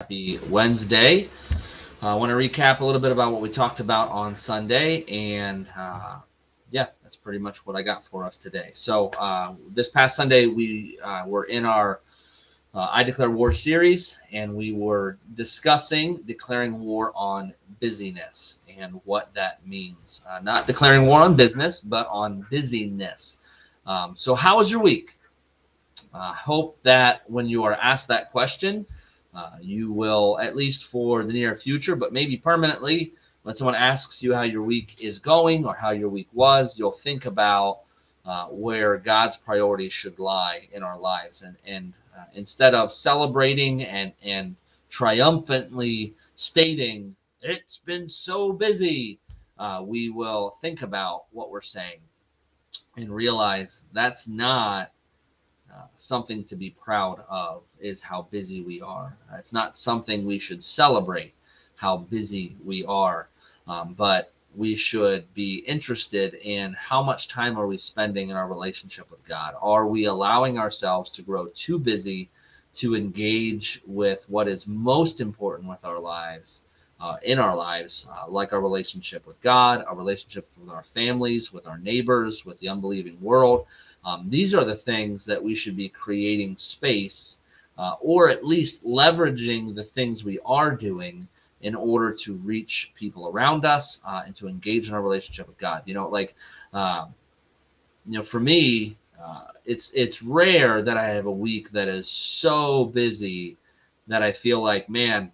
Happy Wednesday. I want to recap a little bit about what we talked about on Sunday, and yeah, that's pretty much what I got for us today. So this past Sunday, we were in our I Declare War series, and we were discussing declaring war on busyness and what that means. Not declaring war on business, but on busyness. So how was your week? I hope that when you are asked that question, you will, at least for the near future, but maybe permanently, when someone asks you how your week is going or how your week was, you'll think about where God's priorities should lie in our lives. And instead of celebrating and triumphantly stating, it's been so busy, we will think about what we're saying and realize that's not something to be proud of is how busy we are. It's not something we should celebrate how busy we are, but we should be interested in how much time are we spending in our relationship with God. Are we allowing ourselves to grow too busy to engage with what is most important with our lives, in our lives, like our relationship with God, our relationship with our families, with our neighbors, with the unbelieving world. These are the things that we should be creating space, or at least leveraging the things we are doing in order to reach people around us, and to engage in our relationship with God. Uh, for me, it's rare that I have a week that is so busy that I feel like, man,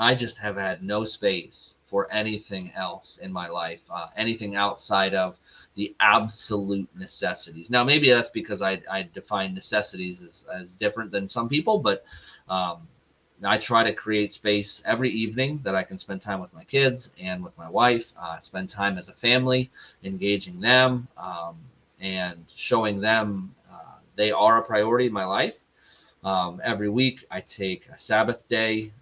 I just have had no space for anything else in my life, anything outside of the absolute necessities. Now, maybe that's because I define necessities as different than some people, but um, I try to create space every evening that I can spend time with my kids and with my wife, spend time as a family, engaging them, and showing them they are a priority in my life. Every week, I take a Sabbath day.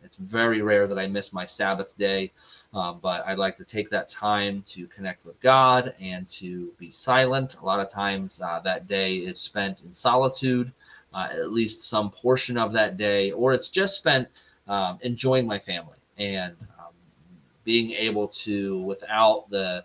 It's very rare that I miss my Sabbath day, but I like to take that time to connect with God and to be silent. A lot of times that day is spent in solitude, at least some portion of that day, or it's just spent enjoying my family and being able to, without the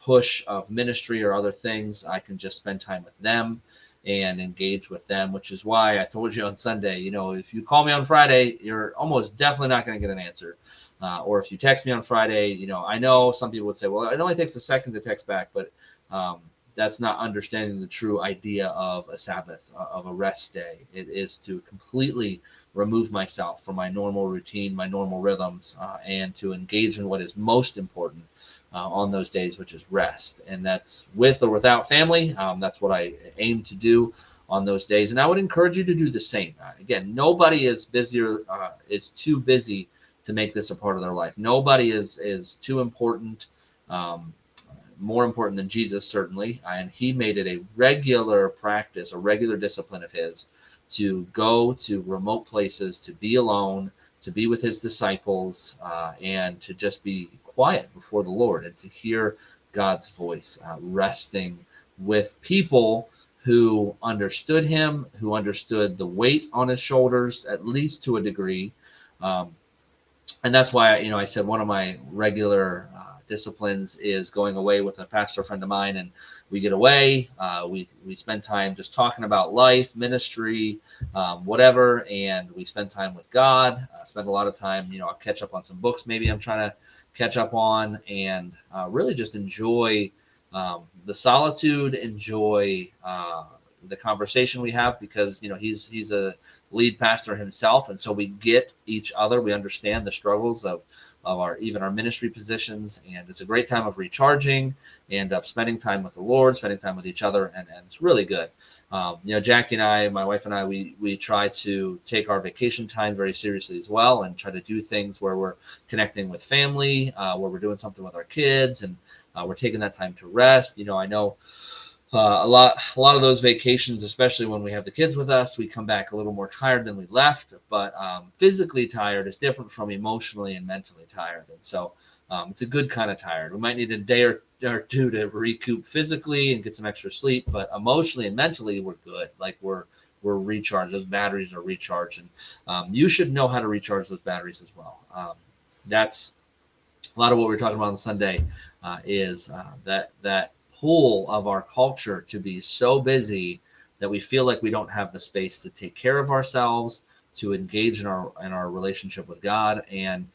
push of ministry or other things, I can just spend time with them and engage with them, which is why I told you on Sunday, if you call me on Friday, you're almost definitely not going to get an answer. Or if you text me on Friday, I know some people would say, well, it only takes a second to text back, but um, that's not understanding the true idea of a Sabbath, of a rest day. It is to completely remove myself from my normal routine, my normal rhythms, and to engage in what is most important on those days, which is rest. And that's with or without family. That's what I aim to do on those days. And I would encourage you to do the same. Again, nobody is busier, is too busy to make this a part of their life. Nobody is too important, more important than Jesus, certainly. And he made it a regular practice, a regular discipline of his to go to remote places, to be alone, to be with his disciples, and to just be quiet before the Lord and to hear God's voice, resting with people who understood him, who understood the weight on his shoulders, at least to a degree. And that's why, I said one of my regular disciplines is going away with a pastor friend of mine, and we get away. We spend time just talking about life, ministry, whatever, and we spend time with God. Spend a lot of time, I'll catch up on some books maybe I'm trying to catch up on, and really just enjoy the solitude, enjoy the conversation we have, because he's a lead pastor himself, and so we get each other. We understand the struggles of our even our ministry positions, and it's a great time of recharging and of spending time with the Lord, spending time with each other, and it's really good. Jackie and I, my wife and I, we try to take our vacation time very seriously as well, and try to do things where we're connecting with family, where we're doing something with our kids, and we're taking that time to rest. I know a lot of those vacations, especially when we have the kids with us, we come back a little more tired than we left. But physically tired is different from emotionally and mentally tired, and so it's a good kind of tired. We might need a day or two to recoup physically and get some extra sleep, but emotionally and mentally we're good. Like we're we're recharged. Those batteries are recharged, and you should know how to recharge those batteries as well. That's a lot of what we're talking about on Sunday is that pull of our culture to be so busy that we feel like we don't have the space to take care of ourselves, to engage in our relationship with God, and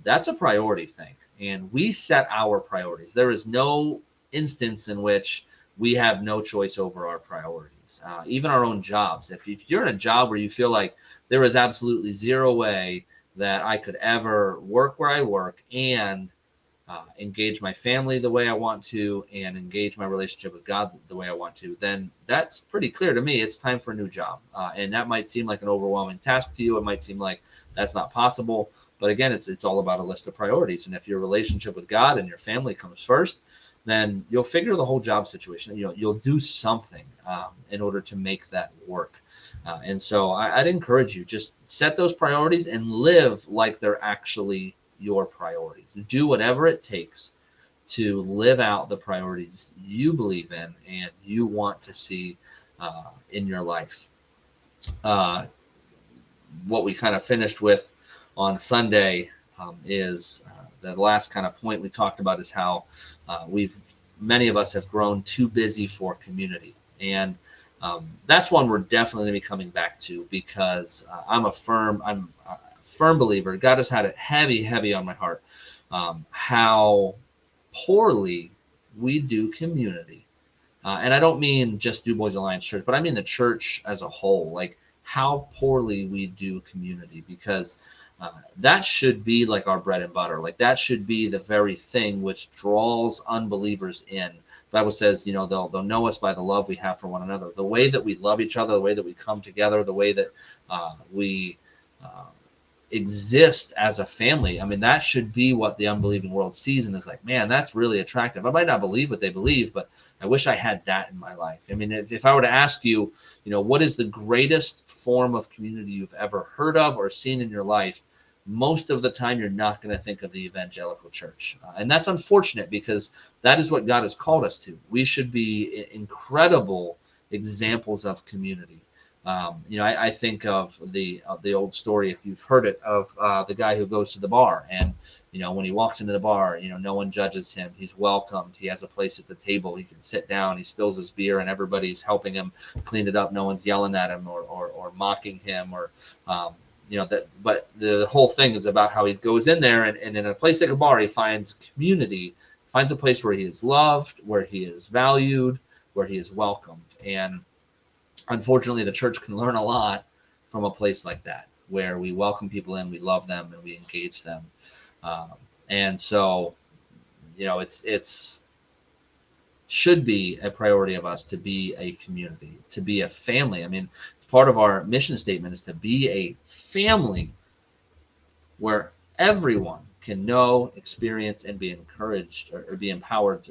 that's a priority thing. And we set our priorities. There is no instance in which we have no choice over our priorities, even our own jobs. If you're in a job where you feel like there is absolutely zero way that I could ever work where I work and engage my family the way I want to and engage my relationship with God the way I want to, then that's pretty clear to me. It's time for a new job. And that might seem like an overwhelming task to you. It might seem like that's not possible. But again, it's all about a list of priorities. And if your relationship with God and your family comes first, then you'll figure the whole job situation. You'll do something in order to make that work. And so I'd encourage you, just set those priorities and live like they're actually your priorities. Do whatever it takes to live out the priorities you believe in and you want to see in your life. What we kind of finished with on Sunday is the last kind of point we talked about is how many of us have grown too busy for community. And that's one we're definitely going to be coming back to, because I'm a firm believer. God has had it heavy on my heart how poorly we do community. And I don't mean just Du Bois Alliance Church, but I mean the church as a whole. Like how poorly we do community, because that should be like our bread and butter. Like that should be the very thing which draws unbelievers in. The Bible says, they'll know us by the love we have for one another. The way that we love each other, the way that we come together, the way that we exist as a family. I mean, that should be what the unbelieving world sees and is like, man, that's really attractive. I might not believe what they believe, but I wish I had that in my life. I mean, if I were to ask you, what is the greatest form of community you've ever heard of or seen in your life, most of the time you're not going to think of the evangelical church. And that's unfortunate, because that is what God has called us to. We should be incredible examples of community. I think of the old story, if you've heard it, of the guy who goes to the bar, and when he walks into the bar, no one judges him. He's welcomed. He has a place at the table. He can sit down. He spills his beer, and everybody's helping him clean it up. No one's yelling at him or mocking him or that. But the whole thing is about how he goes in there, and in a place like a bar, he finds community, finds a place where he is loved, where he is valued, where he is welcomed. And unfortunately, the church can learn a lot from a place like that, where we welcome people in, we love them, and we engage them. And so, it's should be a priority of us to be a community, to be a family. I mean, it's part of our mission statement is to be a family where everyone can know, experience, and be encouraged or be empowered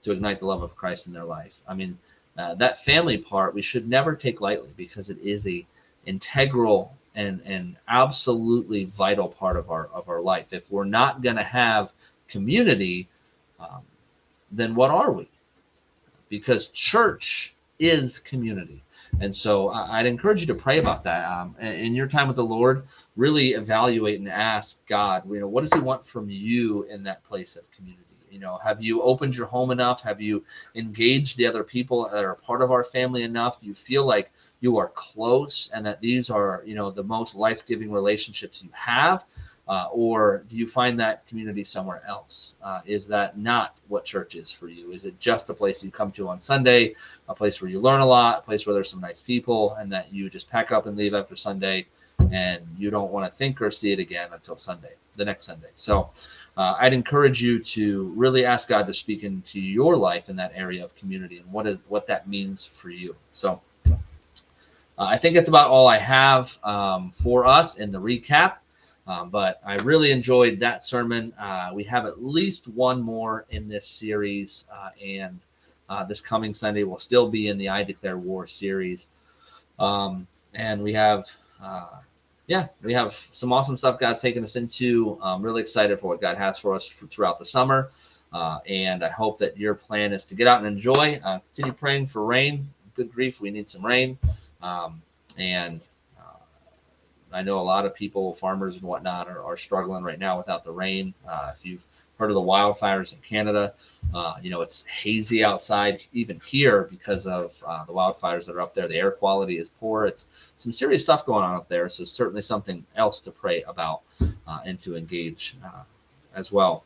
to ignite the love of Christ in their life. I mean, that family part we should never take lightly, because it is a integral and absolutely vital part of our life. If we're not going to have community, then what are we? Because church is community. And so I'd encourage you to pray about that. In your time with the Lord, really evaluate and ask God, what does he want from you in that place of community? Have you opened your home enough? Have you engaged the other people that are part of our family enough? Do you feel like you are close and that these are, the most life-giving relationships you have? Or do you find that community somewhere else? Is that not what church is for you? Is it just a place you come to on Sunday, a place where you learn a lot, a place where there's some nice people, and that you just pack up and leave after Sunday, and you don't want to think or see it again until Sunday, the next Sunday? So I'd encourage you to really ask God to speak into your life in that area of community and what that means for you. So I think that's about all I have for us in the recap. But I really enjoyed that sermon. We have at least one more in this series, and this coming Sunday will still be in the I Declare War series. And we have some awesome stuff God's taken us into. I'm really excited for what God has for us throughout the summer. And I hope that your plan is to get out and enjoy. Continue praying for rain. Good grief, we need some rain. And I know a lot of people, farmers and whatnot, are struggling right now without the rain. If you've heard of the wildfires in Canada, it's hazy outside even here because of the wildfires that are up there. The air quality is poor. It's some serious stuff going on up there. So certainly something else to pray about and to engage as well.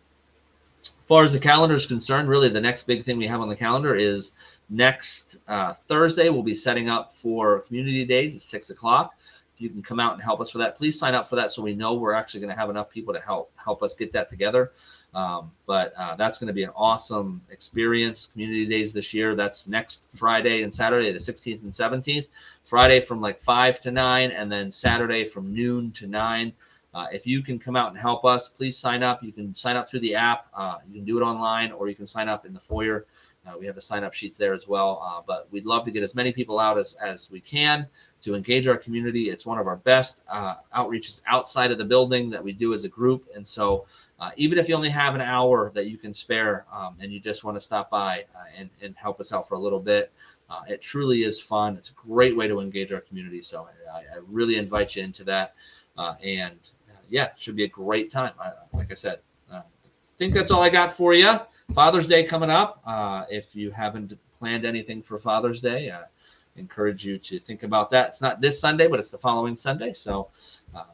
As far as the calendar is concerned, really the next big thing we have on the calendar is next Thursday. We'll be setting up for Community Days at 6 o'clock. If you can come out and help us for that, please sign up for that so we know we're actually going to have enough people to help us get that together. But that's going to be an awesome experience. Community Days this year, that's next Friday and Saturday, the 16th and 17th. Friday from like 5 to 9, and then Saturday from noon to 9. If you can come out and help us, please sign up. You can sign up through the app. You can do it online, or you can sign up in the foyer. We have the sign-up sheets there as well. But we'd love to get as many people out as we can to engage our community. It's one of our best outreaches outside of the building that we do as a group. And so even if you only have an hour that you can spare and you just want to stop by and help us out for a little bit, it truly is fun. It's a great way to engage our community. So I really invite you into that. It should be a great time. Like I said, I think that's all I got for you. Father's Day coming up. If you haven't planned anything for Father's Day, I encourage you to think about that. It's not this Sunday, but it's the following Sunday. So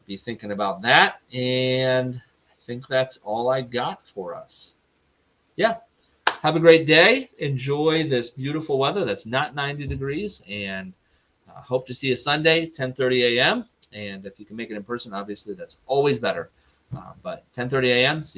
be thinking about that. And I think that's all I got for us. Yeah. Have a great day. Enjoy this beautiful weather that's not 90 degrees. And hope to see you Sunday, 10:30 a.m. And if you can make it in person, obviously that's always better. But 10:30 a.m.